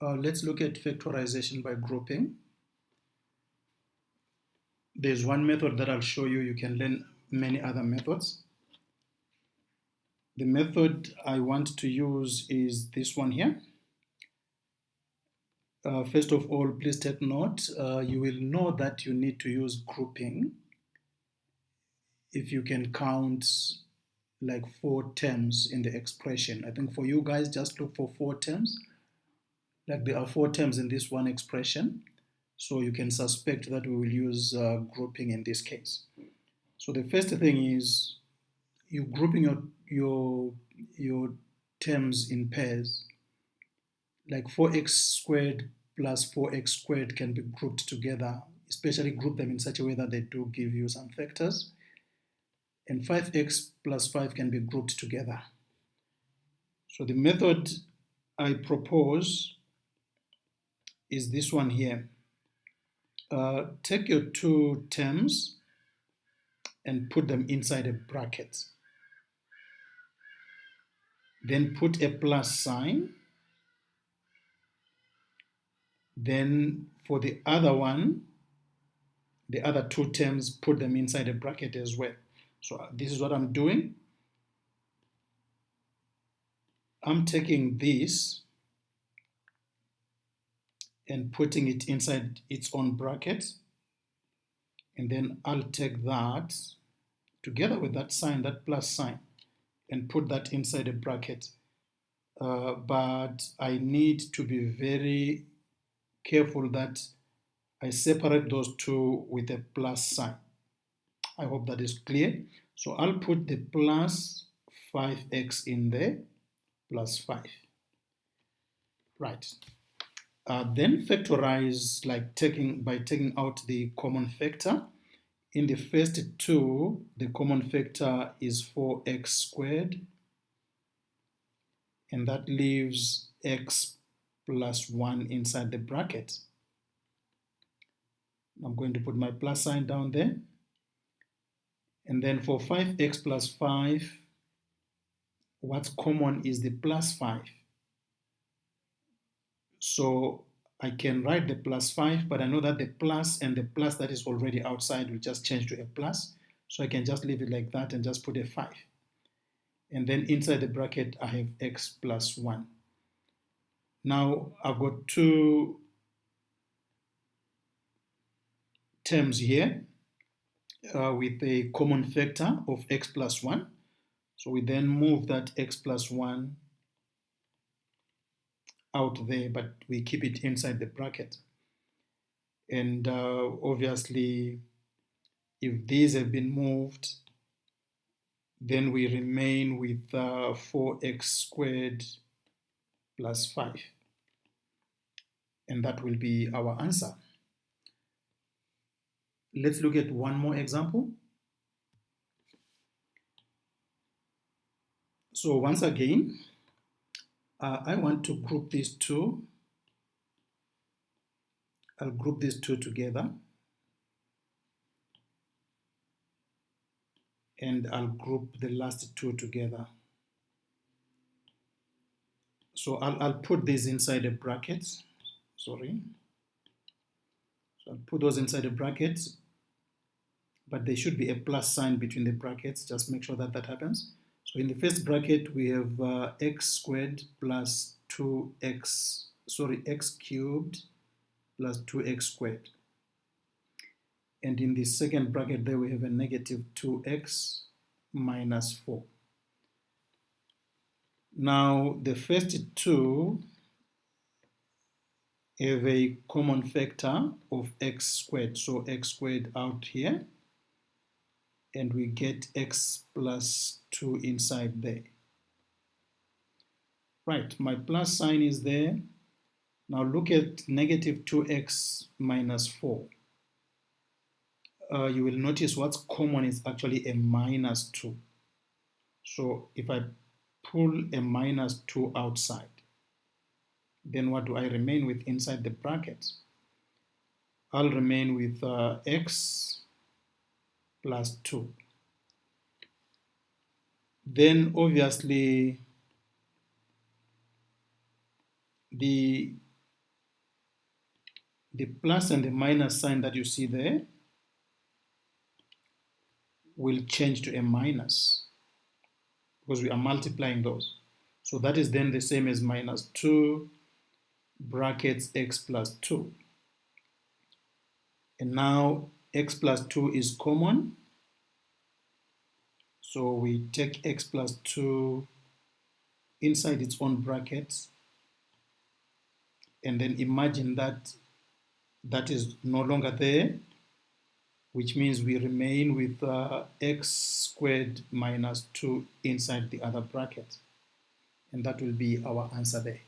Let's look at factorization by grouping. There's one method that I'll show you. You can learn many other methods. The method I want to use is this one here. First of all, please take note. You will know that you need to use grouping if you can count like 4 terms in the expression. I think for you guys, just look for 4 terms. Like there are 4 terms in this one expression. So you can suspect that we will use grouping in this case. So the first thing is you grouping your terms in pairs. Like 4x squared plus 4x squared can be grouped together, especially group them in such a way that they do give you some factors. And 5x plus 5 can be grouped together. So the method I propose is this one here. Take your 2 terms and put them inside a bracket. Then put a plus sign. Then for the other one, the other 2 terms, put them inside a bracket as well. So this is what I'm doing. I'm taking this and putting it inside its own bracket. And then I'll take that together with that sign, that plus sign, and put that inside a bracket. But I need to be very careful that I separate those 2 with a plus sign. I hope that is clear. So I'll put the plus 5x in there, plus 5. Right. Then factorize by taking out the common factor. In the first 2, the common factor is 4x squared, and that leaves x plus 1 inside the bracket. I'm going to put my plus sign down there. And then for 5x plus 5, what's common is the plus 5. So I can write the plus 5, but I know that the plus and the plus that is already outside will just change to a plus. So I can just leave it like that and just put a 5. And then inside the bracket, I have x plus 1. Now I've got 2 terms here with a common factor of x plus 1. So we then move that x plus 1 out there, but we keep it inside the bracket. And obviously, if these have been moved, then we remain with 4x squared plus 5. And that will be our answer. Let's look at one more example. So once again, I want to group these 2. I'll group these 2 together. And I'll group the last 2 together. So I'll put these inside a bracket. Sorry. So I'll put those inside a bracket, but there should be a plus sign between the brackets. Just make sure that that happens. So in the first bracket, we have x squared plus 2x, x cubed plus 2x squared. And in the second bracket there, we have a negative 2x minus 4. Now, the first 2 have a common factor of x squared. So x squared out here. And we get x plus 2 inside there. Right, my plus sign is there. Now look at negative 2x minus 4. You will notice what's common is actually a minus 2. So if I pull a minus 2 outside, then what do I remain with inside the bracket? I'll remain with x plus 2. Then obviously the the plus and the minus sign that you see there will change to a minus because we are multiplying those. So that is then the same as minus 2 brackets x plus 2. And now x plus 2 is common. So we take x plus 2 inside its own brackets. And then imagine that that is no longer there, which means we remain with x squared minus 2 inside the other bracket. And that will be our answer there.